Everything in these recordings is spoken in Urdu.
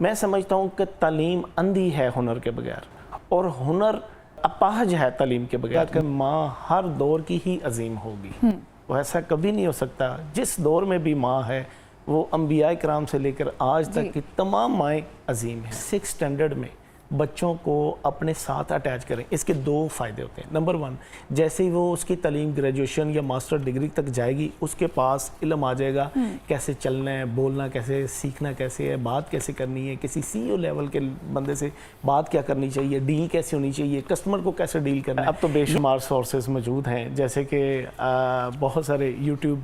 میں سمجھتا ہوں کہ تعلیم اندھی ہے ہنر کے بغیر، اور ہنر اپاہج ہے تعلیم کے بغیر، کہ ماں ہر دور کی ہی عظیم ہوگی۔ وہ ایسا کبھی نہیں ہو سکتا، جس دور میں بھی ماں ہے وہ انبیاء کرام سے لے کر آج تک کی تمام مائیں عظیم ہیں۔ 6 اسٹینڈرڈ میں بچوں کو اپنے ساتھ اٹیچ کریں، اس کے 2 فائدے ہوتے ہیں۔ نمبر 1، جیسے ہی وہ اس کی تعلیم گریجویشن یا ماسٹر ڈگری تک جائے گی، اس کے پاس علم آ جائے گا کیسے چلنا ہے، بولنا کیسے، سیکھنا کیسے ہے، بات کیسے کرنی ہے، کسی سی او لیول کے بندے سے بات کیا کرنی چاہیے، ڈیل کیسے ہونی چاہیے، کسٹمر کو کیسے ڈیل کرنا ہے۔ اب تو بے شمار سورسز موجود ہیں، جیسے کہ بہت سارے یوٹیوب،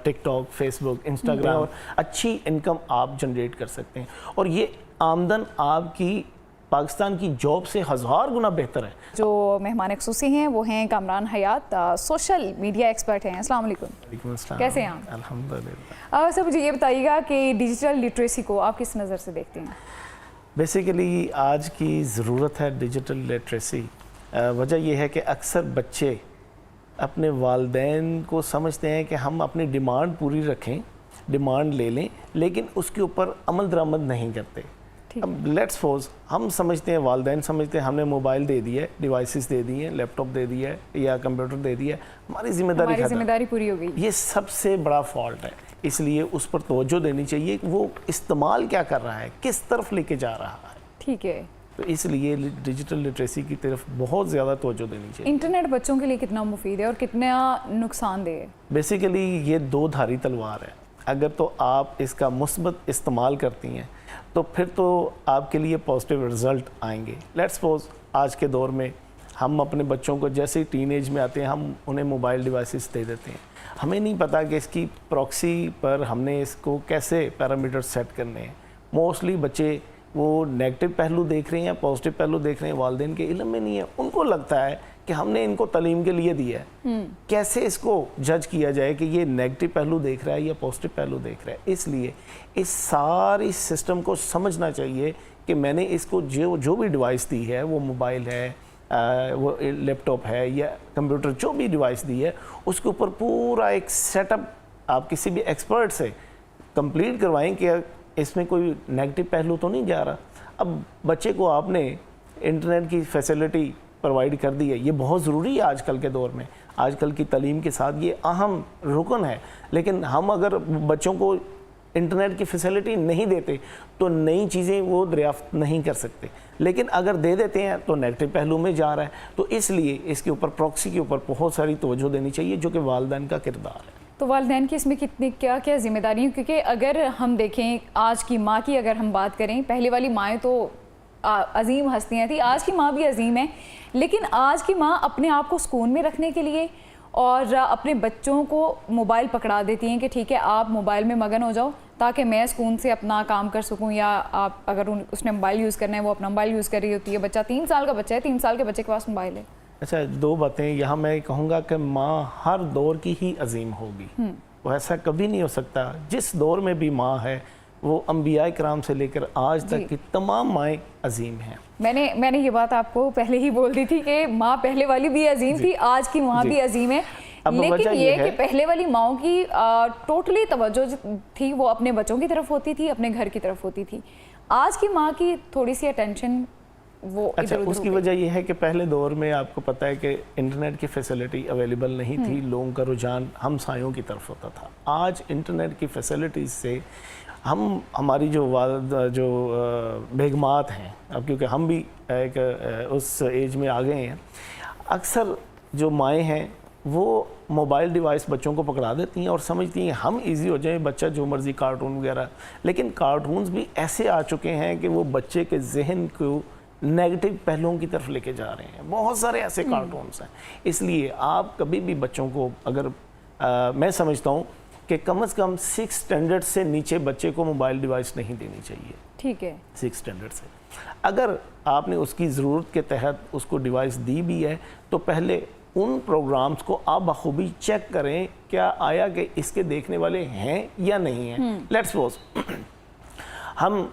ٹک ٹاک، فیس بک، انسٹاگرام، اور اچھی انکم آپ جنریٹ کر سکتے ہیں، اور یہ آمدن آپ کی پاکستان کی جاب سے 1000 گنا بہتر ہے۔ جو مہمان خصوصی ہیں وہ ہیں کامران حیات، سوشل میڈیا ایکسپرٹ ہیں۔ السلام علیکم۔ وعلیکم السلام۔ کیسے ہیں آپ؟ الحمدللہ۔ سر مجھے یہ بتائیے گا کہ ڈیجیٹل لٹریسی کو آپ کس نظر سے دیکھتے ہیں؟ بیسیکلی آج کی ضرورت ہے ڈیجیٹل لٹریسی۔ وجہ یہ ہے کہ اکثر بچے اپنے والدین کو سمجھتے ہیں کہ ہم اپنی ڈیمانڈ پوری رکھیں، ڈیمانڈ لے لیں، لیکن اس کے اوپر عمل درآمد نہیں کرتے۔ اب لیٹس سپوز ہم سمجھتے ہیں، والدین سمجھتے ہیں ہم نے موبائل دے دیا ہے، ڈیوائسز دے دی ہیں، لیپ ٹاپ دے دیا ہے یا کمپیوٹر دے دیا ہے، ہماری ذمہ داری پوری ہو گئی۔ یہ سب سے بڑا فالٹ ہے، اس لیے اس پر توجہ دینی چاہیے کہ وہ استعمال کیا کر رہا ہے، کس طرف لے کے جا رہا ہے۔ ٹھیک ہے، تو اس لیے ڈیجیٹل لٹریسی کی طرف بہت زیادہ توجہ دینی چاہیے۔ انٹرنیٹ بچوں کے لیے کتنا مفید ہے اور کتنا نقصان دہ ہے؟ بیسیکلی یہ 2 دھاری تلوار ہے۔ اگر تو آپ اس کا مثبت استعمال کرتی ہیں تو پھر تو آپ کے لیے پازیٹیو رزلٹ آئیں گے۔ لیٹس سپوز آج کے دور میں ہم اپنے بچوں کو جیسے ہی ٹین ایج میں آتے ہیں ہم انہیں موبائل ڈیوائسز دے دیتے ہیں، ہمیں نہیں پتہ کہ اس کی پراکسی پر ہم نے اس کو کیسے پیرامیٹر سیٹ کرنے ہیں۔ موسٹلی بچے وہ نیگیٹو پہلو دیکھ رہے ہیں، پازیٹیو پہلو دیکھ رہے ہیں، والدین کے علم میں نہیں ہے، ان کو لگتا ہے کہ ہم نے ان کو تعلیم کے لیے دیا ہے، کیسے اس کو جج کیا جائے کہ یہ نیگیٹو پہلو دیکھ رہا ہے یا پازیٹیو پہلو دیکھ رہا ہے۔ اس لیے اس ساری سسٹم کو سمجھنا چاہیے کہ میں نے اس کو جو بھی ڈیوائس دی ہے، وہ موبائل ہے، وہ لیپ ٹاپ ہے یا کمپیوٹر، جو بھی ڈیوائس دی ہے، اس کے اوپر پورا ایک سیٹ اپ آپ کسی بھی ایکسپرٹ سے کمپلیٹ کروائیں کہ اس میں کوئی نیگیٹو پہلو تو نہیں جا رہا۔ اب بچے کو آپ نے انٹرنیٹ کی فیسلٹی پرووائڈ کر دی ہے، یہ بہت ضروری ہے آج کل کے دور میں، آج کل کی تعلیم کے ساتھ یہ اہم رکن ہے، لیکن ہم اگر بچوں کو انٹرنیٹ کی فیسلٹی نہیں دیتے تو نئی چیزیں وہ دریافت نہیں کر سکتے، لیکن اگر دے دیتے ہیں تو نیگیٹو پہلو میں جا رہا ہے۔ تو اس لیے اس کے اوپر پراکسی کے اوپر بہت ساری توجہ دینی چاہیے، جو کہ والدین کا کردار ہے۔ تو والدین کی اس میں کتنی کیا ذمہ داری ہیں؟ کیونکہ اگر ہم دیکھیں آج کی ماں کی اگر ہم بات کریں، پہلے والی مائیں تو عظیم ہستیاں تھیں، آج کی ماں بھی عظیم ہے، لیکن آج کی ماں اپنے آپ کو سکون میں رکھنے کے لیے اور اپنے بچوں کو موبائل پکڑا دیتی ہیں کہ ٹھیک ہے آپ موبائل میں مگن ہو جاؤ تاکہ میں سکون سے اپنا کام کر سکوں، یا آپ اگر اس نے موبائل یوز کرنا ہے وہ اپنا موبائل یوز کر رہی ہوتی ہے۔ بچہ 3 سال کا بچہ ہے، 3 سال کے بچے کے پاس موبائل ہے۔ اچھا، 2 باتیں یہاں میں کہوں گا کہ ماں ہر دور کی ہی عظیم ہوگی، وہ ایسا کبھی نہیں ہو سکتا، جس دور میں بھی ماں ہے وہ انبیاء کرام سے لے کر آج تک کی تمام مائیں عظیم ہیں۔ میں نے یہ بات آپ کو پہلے ہی بول دی تھی کہ ماں پہلے والی بھی عظیم تھی، آج کی ماں بھی عظیم ہے، لیکن یہ کہ پہلے والی ماؤں کی ٹوٹلی توجہ تھی وہ اپنے بچوں کی طرف ہوتی تھی، اپنے گھر کی طرف ہوتی تھی۔ آج کی ماں کی تھوڑی سی اٹینشن وہ اچھا، اس کی وجہ یہ ہے کہ پہلے دور میں آپ کو پتہ ہے کہ انٹرنیٹ کی فیسلٹی اویلیبل نہیں تھی، لوگوں کا رجحان ہمسایوں کی طرف ہوتا تھا۔ آج انٹرنیٹ کی فیسلٹیز سے ہماری جو بیگمات ہیں، اب کیونکہ ہم بھی ایک اس ایج میں آ گئے ہیں، اکثر جو مائیں ہیں وہ موبائل ڈیوائس بچوں کو پکڑا دیتی ہیں اور سمجھتی ہیں ہم ایزی ہو جائیں، بچہ جو مرضی کارٹون وغیرہ، لیکن کارٹونز بھی ایسے آ چکے ہیں کہ وہ بچے کے ذہن کو نیگیٹو پہلوؤں کی طرف لے کے جا رہے ہیں۔ بہت سارے ایسے کارٹونز ہیں، اس لیے آپ کبھی بھی بچوں کو اگر میں سمجھتا ہوں کہ کم از کم 6 اسٹینڈرڈ سے نیچے بچے کو موبائل ڈیوائس نہیں دینی چاہیے۔ ٹھیک ہے، 6 اسٹینڈرڈ سے اگر آپ نے اس کی ضرورت کے تحت اس کو ڈیوائس دی بھی ہے تو پہلے ان پروگرامز کو آپ بخوبی چیک کریں کیا آیا کہ اس کے دیکھنے والے ہیں یا نہیں ہیں۔ لیٹس سپوز ہم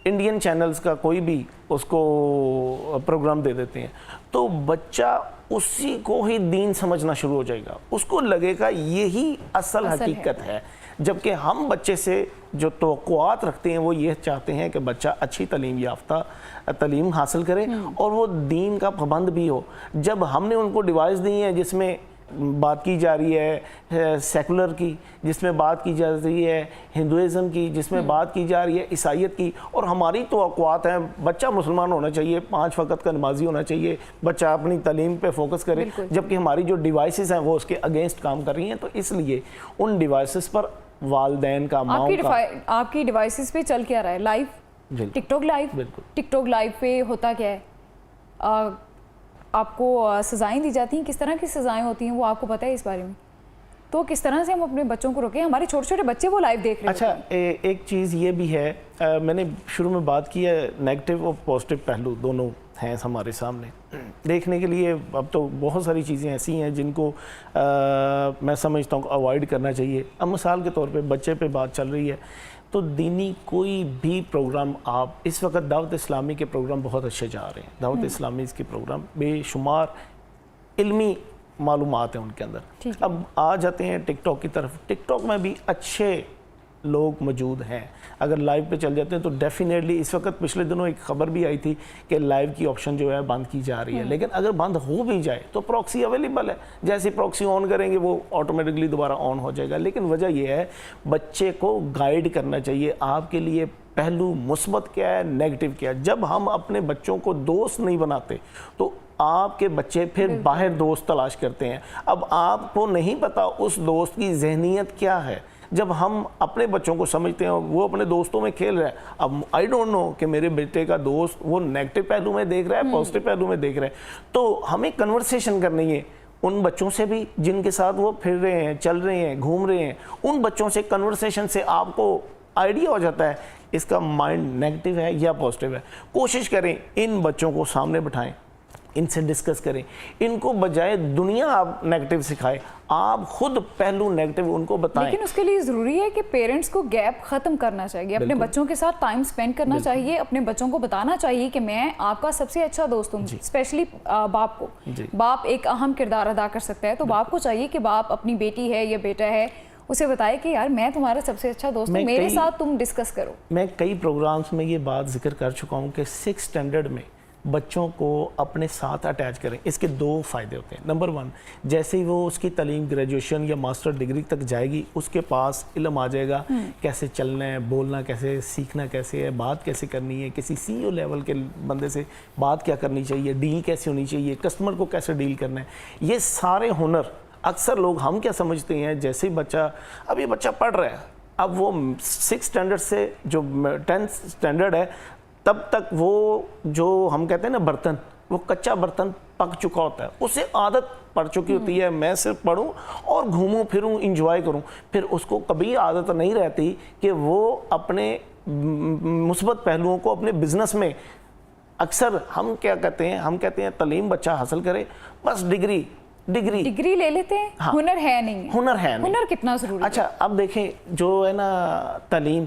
انڈین چینلز کا کوئی بھی اس کو پروگرام دے دیتے ہیں تو بچہ اسی کو ہی دین سمجھنا شروع ہو جائے گا, اس کو لگے گا یہی اصل حقیقت ہے. جبکہ ہم بچے سے جو توقعات رکھتے ہیں وہ یہ چاہتے ہیں کہ بچہ اچھی تعلیم یافتہ تعلیم حاصل کرے اور وہ دین کا پابند بھی ہو. جب ہم نے ان کو ڈیوائس دی ہیں جس میں بات کی جا رہی ہے سیکولر کی, جس میں بات کی جا رہی ہے ہندوازم کی, جس میں بات کی جا رہی ہے عیسائیت کی, اور ہماری توقعات ہیں بچہ مسلمان ہونا چاہیے, 5 وقت کا نمازی ہونا چاہیے, بچہ اپنی تعلیم پہ فوکس کرے, جبکہ ہماری جو ڈیوائسز ہیں وہ اس کے اگینسٹ کام کر رہی ہیں. تو اس لیے ان ڈیوائسز پر والدین کا, ماؤں کا. آپ کی ڈیوائسز پہ چل کیا رہا ہے؟ لائیو ٹک ٹاک لائیو, ٹک ٹاک لائیو پہ ہوتا کیا ہے؟ آپ کو سزائیں دی جاتی ہیں, کس طرح کی سزائیں ہوتی ہیں وہ آپ کو پتہ ہے اس بارے میں؟ تو کس طرح سے ہم اپنے بچوں کو روکیں؟ ہمارے چھوٹے چھوٹے بچے وہ لائیو دیکھ رہے ہیں. اچھا, ایک چیز یہ بھی ہے, میں نے شروع میں بات کی ہے نیگیٹو اور پازیٹیو پہلو دونوں ہیں ہمارے سامنے دیکھنے کے لیے. اب تو بہت ساری چیزیں ایسی ہیں جن کو میں سمجھتا ہوں اوائڈ کرنا چاہیے. اب مثال کے طور پہ بچے پہ بات چل رہی ہے تو دینی کوئی بھی پروگرام, آپ اس وقت دعوت اسلامی کے پروگرام بہت اچھے جا رہے ہیں, دعوت اسلامی کے پروگرام بے شمار علمی معلومات ہیں ان کے اندر. اب آ جاتے ہیں ٹک ٹاک کی طرف. ٹک ٹاک میں بھی اچھے لوگ موجود ہیں, اگر لائیو پہ چل جاتے ہیں تو ڈیفینیٹلی. اس وقت پچھلے دنوں ایک خبر بھی آئی تھی کہ لائیو کی آپشن جو ہے بند کی جا رہی ہے, لیکن اگر بند ہو بھی جائے تو پراکسی اویلیبل ہے, جیسے پراکسی آن کریں گے وہ آٹومیٹکلی دوبارہ آن ہو جائے گا. لیکن وجہ یہ ہے بچے کو گائیڈ کرنا چاہیے آپ کے لیے پہلو مثبت کیا ہے, نیگیٹو کیا ہے. جب ہم اپنے بچوں کو دوست نہیں بناتے تو آپ کے بچے پھر باہر دوست تلاش کرتے ہیں. اب آپ کو نہیں پتا اس دوست کی ذہنیت کیا ہے. جب ہم اپنے بچوں کو سمجھتے ہیں وہ اپنے دوستوں میں کھیل رہا ہے, اب آئی ڈونٹ نو کہ میرے بیٹے کا دوست وہ نیگیٹو پہلو میں دیکھ رہا ہے, پازیٹیو پہلو میں دیکھ رہا ہے, تو ہمیں کنورسیشن کرنی ہے ان بچوں سے بھی جن کے ساتھ وہ پھر رہے ہیں, چل رہے ہیں, گھوم رہے ہیں. ان بچوں سے کنورسیشن سے آپ کو آئیڈیا ہو جاتا ہے اس کا مائنڈ نیگیٹو ہے یا پازیٹیو ہے. کوشش کریں ان بچوں کو سامنے بٹھائیں, ان سے ڈسکس کریں, ان کو بجائے دنیا آپ نیگیٹو سکھائیں, آپ خود پہلو نیگیٹو ان کو بتائیں. لیکن اس کے لیے ضروری ہے کہ پیرنٹس کو گیپ ختم کرنا چاہیے, اپنے بچوں کے ساتھ ٹائم سپینڈ کرنا چاہیے, اپنے بچوں کو بتانا چاہیے کہ میں آپ کا سب سے اچھا دوست ہوں. اسپیشلی باپ کو, باپ ایک اہم کردار ادا کر سکتا ہے, تو باپ کو چاہیے کہ باپ اپنی بیٹی ہے یا بیٹا ہے اسے بتائے کہ یار میں تمہارا سب سے اچھا دوست ہوں, میرے ساتھ تم ڈسکس کرو. میں کئی پروگرامز میں یہ بات ذکر کر چکا ہوں کہ 6 اسٹینڈرڈ میں بچوں کو اپنے ساتھ اٹیچ کریں. اس کے 2 فائدے ہوتے ہیں. نمبر 1, جیسے ہی وہ اس کی تعلیم گریجویشن یا ماسٹر ڈگری تک جائے گی اس کے پاس علم آ جائے گا کیسے چلنا ہے, بولنا کیسے, سیکھنا کیسے ہے, بات کیسے کرنی ہے, کسی سی او لیول کے بندے سے بات کیا کرنی چاہیے, ڈیل کیسے ہونی چاہیے, کسٹمر کو کیسے ڈیل کرنا ہے. یہ سارے ہنر اکثر لوگ ہم کیا سمجھتے ہیں جیسے ہی بچہ, اب یہ بچہ پڑھ رہا ہے, اب وہ 6 اسٹینڈرڈ سے جو 10th اسٹینڈرڈ ہے تب تک وہ جو ہم کہتے ہیں نا برتن, وہ کچا برتن پک چکا ہوتا ہے, اسے عادت پڑ چکی ہوتی ہے میں صرف پڑھوں اور گھوموں پھروں انجوائے کروں. پھر اس کو کبھی عادت نہیں رہتی کہ وہ اپنے مثبت پہلوؤں کو اپنے بزنس میں, اکثر ہم کیا کہتے ہیں, ہم کہتے ہیں تعلیم بچہ حاصل کرے بس ڈگری لے لیتے ہیں, ہنر ہے نہیں. ہنر کتنا ضروری ہے. اچھا اب دیکھیں جو ہے نا تعلیم,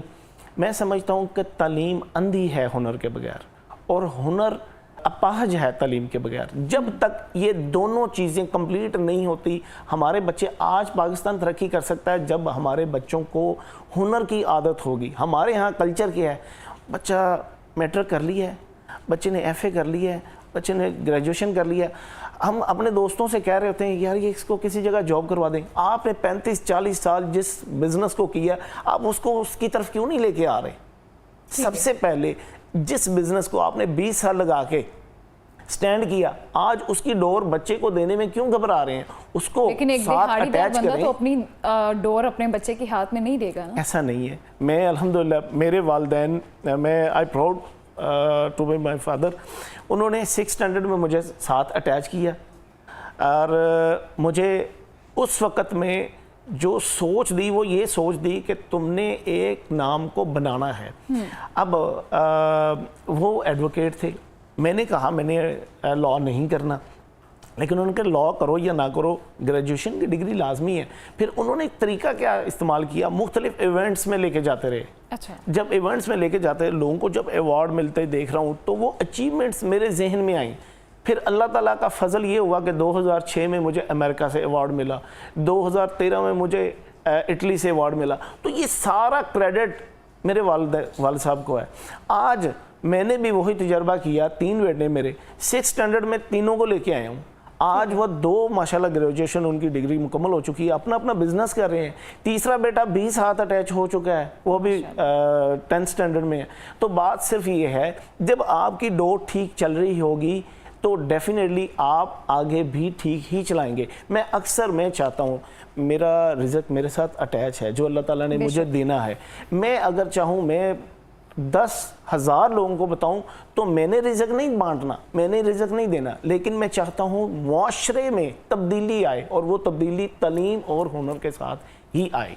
میں سمجھتا ہوں کہ تعلیم اندھی ہے ہنر کے بغیر, اور ہنر اپاہج ہے تعلیم کے بغیر. جب تک یہ دونوں چیزیں کمپلیٹ نہیں ہوتی, ہمارے بچے, آج پاکستان ترقی کر سکتا ہے جب ہمارے بچوں کو ہنر کی عادت ہوگی. ہمارے ہاں کلچر کیا ہے, بچہ میٹرک کر لی ہے, بچے نے ایف اے کر لی ہے, بچے نے گریجویشن کر لی ہے, ہم اپنے دوستوں سے کہہ رہے ہوتے ہیں یار یہ اس کو کسی جگہ جاب کروا دیں. آپ نے 35-40 سال جس بزنس کو کیا, آپ اس کو اس کی طرف کیوں نہیں لے کے آ رہے؟ سب سے پہلے جس بزنس کو آپ نے 20 سال لگا کے سٹینڈ کیا, آج اس کی ڈور بچے کو دینے میں کیوں گھبرا رہے ہیں؟ اس کو ساتھ اٹیچ کریں. تو اپنی ڈور اپنے بچے کے ہاتھ میں نہیں دے گا نا. ایسا نہیں ہے. میں الحمدللہ میرے والدین, میں I proud to be my father, انہوں نے 6 اسٹینڈرڈ میں مجھے ساتھ اٹیچ کیا, اور مجھے اس وقت میں جو سوچ دی وہ یہ سوچ دی کہ تم نے ایک نام کو بنانا ہے. اب وہ ایڈوکیٹ تھے, میں نے کہا میں نے لاء نہیں کرنا, لیکن انہوں نے کہا لاء کرو یا نہ کرو گریجویشن کی ڈگری لازمی ہے. پھر انہوں نے ایک طریقہ کیا استعمال کیا, مختلف ایونٹس میں لے کے جاتے رہے. اچھا, جب ایونٹس میں لے کے جاتے لوگوں کو, جب ایوارڈ ملتے دیکھ رہا ہوں تو وہ اچیومنٹس میرے ذہن میں آئیں پھر اللہ تعالیٰ کا فضل یہ ہوا کہ 2006 میں مجھے امریکہ سے ایوارڈ ملا, 2013 میں مجھے اٹلی سے ایوارڈ ملا. تو یہ سارا کریڈٹ میرے والد صاحب کو ہے. آج میں نے بھی وہی تجربہ کیا, 3 بیٹے میرے 6 اسٹینڈرڈ میں تینوں کو لے کے آیا ہوں. آج وہ 2 ماشاءاللہ گریجویشن ان کی ڈگری مکمل ہو چکی ہے, اپنا اپنا بزنس کر رہے ہیں. تیسرا بیٹا 20 ہاتھ اٹیچ ہو چکا ہے, وہ بھی 10th اسٹینڈرڈ میں ہے. تو بات صرف یہ ہے, جب آپ کی ڈور ٹھیک چل رہی ہوگی تو ڈیفینیٹلی آپ آگے بھی ٹھیک ہی چلائیں گے. میں چاہتا ہوں میرا رزق میرے ساتھ اٹیچ ہے, جو اللہ تعالیٰ نے مجھے دینا ہے. میں اگر چاہوں میں 10,000 لوگوں کو بتاؤں تو میں نے رزق نہیں بانٹنا, میں نے رزق نہیں دینا, لیکن میں چاہتا ہوں معاشرے میں تبدیلی آئے, اور وہ تبدیلی تعلیم اور ہنر کے ساتھ ہی آئے.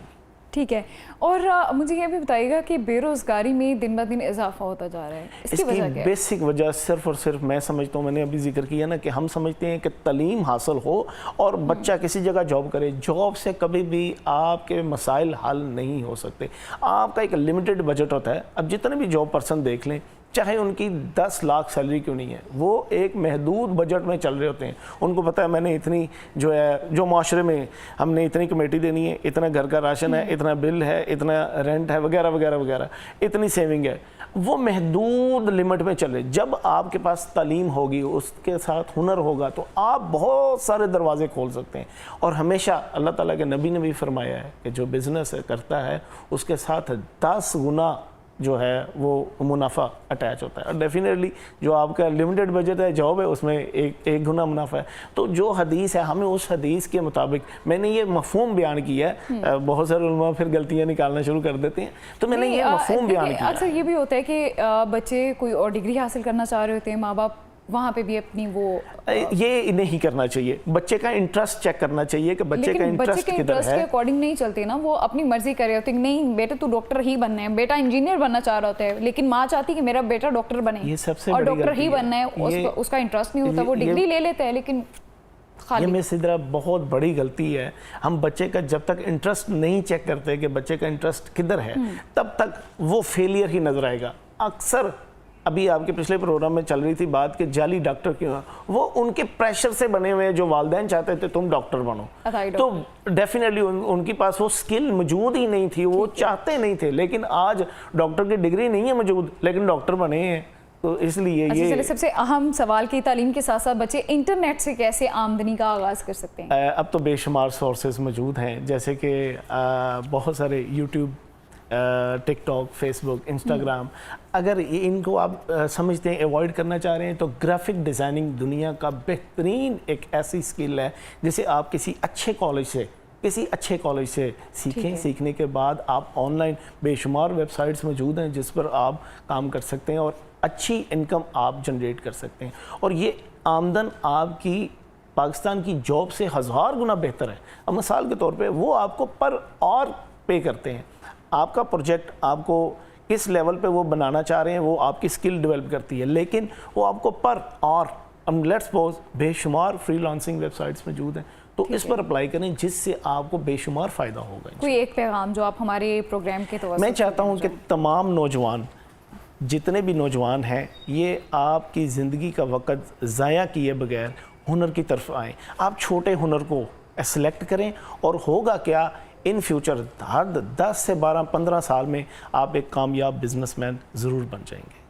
ٹھیک ہے. اور مجھے یہ بھی بتائیے گا کہ بے روزگاری میں دن بہ دن اضافہ ہوتا جا رہا ہے, اس کی وجہ کیا ہے؟ بیسک وجہ صرف اور صرف میں سمجھتا ہوں, میں نے ابھی ذکر کیا نا کہ ہم سمجھتے ہیں کہ تعلیم حاصل ہو اور بچہ کسی جگہ جاب کرے. جاب سے کبھی بھی آپ کے مسائل حل نہیں ہو سکتے. آپ کا ایک لمیٹڈ بجٹ ہوتا ہے. اب جتنے بھی جاب پرسن دیکھ لیں, چاہے ان کی 10 لاکھ سیلری کیوں نہیں ہے, وہ ایک محدود بجٹ میں چل رہے ہوتے ہیں. ان کو پتہ ہے میں نے اتنی جو معاشرے میں ہم نے اتنی کمیٹی دینی ہے, اتنا گھر کا راشن ہے, اتنا بل ہے, اتنا رینٹ ہے, وغیرہ وغیرہ وغیرہ, اتنی سیونگ ہے. وہ محدود لمٹ میں چل رہے. جب آپ کے پاس تعلیم ہوگی, اس کے ساتھ ہنر ہوگا, تو آپ بہت سارے دروازے کھول سکتے ہیں. اور ہمیشہ اللہ تعالیٰ کے نبی نے بھی فرمایا ہے کہ جو بزنس کرتا ہے اس کے ساتھ 10 گنا جو ہے وہ منافع اٹیچ ہوتا ہے. اور ڈیفینیٹلی جو آپ کا لمیٹڈ بجٹ ہے, جاب ہے, اس میں ایک گنا منافع ہے. تو جو حدیث ہے, ہمیں اس حدیث کے مطابق, میں نے یہ مفہوم بیان کیا ہے, بہت سارے علماء پھر غلطیاں نکالنا شروع کر دیتے ہیں, تو میں نے یہ مفہوم بیان کیا. اکثر یہ بھی ہوتا ہے کہ بچے کوئی اور ڈگری حاصل کرنا چاہ رہے ہوتے ہیں, ماں باپ وہاں پہ بھی اپنی وہ یہ نہیں کرنا چاہیے. بچے کا انٹرسٹ چیک کرنا چاہیے کہ بچے کا انٹرسٹ کدھر ہے. کے اکارڈنگ نہیں چلتے نا, وہ اپنی مرضی کر رہے ہوتے ہیں. نہیں بیٹا تو ڈاکٹر ہی بننا ہے, بیٹا انجینئر بننا چاہ رہا ہوتا ہے, لیکن ماں چاہتی کہ میرا بیٹا ڈاکٹر بنے, یہ سب سے اور ڈاکٹر ہی بننا ہے, اس کا انٹرسٹ نہیں ہوتا, وہ ڈگری لے لیتا ہے لیکن یہ میں سدرا بہت بڑی غلطی ہے. ہم بچے کا جب تک انٹرسٹ نہیں چیک کرتے کہ بچے کا انٹرسٹ کدھر ہے, تب تک وہ فیلئر ہی نظر آئے گا. اکثر ابھی آپ کے پچھلے پروگرام میں چل رہی تھی بات کہ جعلی ڈاکٹر کیوں, وہ ان کے پریشر سے بنے ہوئے, جو والدین چاہتے تھے تم ڈاکٹر بنو, تو ڈیفینیٹلی ان کے پاس وہ سکل موجود ہی نہیں تھی, وہ چاہتے نہیں تھے. لیکن آج ڈاکٹر کی ڈگری نہیں ہے موجود, لیکن ڈاکٹر بنے ہیں. تو اس لیے یہ سب سے اہم سوال کی تعلیم کے ساتھ ساتھ بچے انٹرنیٹ سے کیسے آمدنی کا آغاز کر سکتے ہیں؟ اب تو بے شمار سورسز موجود ہیں, جیسے کہ بہت سارے یوٹیوب, ٹک ٹاک, فیس بک, انسٹاگرام. اگر ان کو آپ سمجھتے ہیں ایوائڈ کرنا چاہ رہے ہیں, تو گرافک ڈیزائننگ دنیا کا بہترین ایک ایسی سکل ہے جسے آپ کسی اچھے کالج سے سیکھیں. سیکھنے کے بعد آپ آن لائن بے شمار ویب سائٹس موجود ہیں جس پر آپ کام کر سکتے ہیں اور اچھی انکم آپ جنریٹ کر سکتے ہیں. اور یہ آمدن آپ کی پاکستان کی جاب سے 1000 گنا بہتر ہے. اب مثال کے طور پہ وہ آپ کو پر اور پے کرتے ہیں. آپ کا پروجیکٹ آپ کو کس لیول پہ وہ بنانا چاہ رہے ہیں, وہ آپ کی سکل ڈیولپ کرتی ہے, لیکن وہ آپ کو پر اور لیٹس سپوز بے شمار فری لانسنگ ویب سائٹس موجود ہیں, تو اس پر اپلائی کریں جس سے آپ کو بے شمار فائدہ ہوگا. کوئی ایک پیغام جو آپ ہمارے پروگرام کے توسط؟ میں چاہتا ہوں کہ تمام نوجوان, جتنے بھی نوجوان ہیں, یہ آپ کی زندگی کا وقت ضائع کیے بغیر ہنر کی طرف آئیں. آپ چھوٹے ہنر کو سلیکٹ کریں, اور ہوگا کیا ان فیوچر ہر 10 سے 12 15 سال میں آپ ایک کامیاب بزنس مین ضرور بن جائیں گے.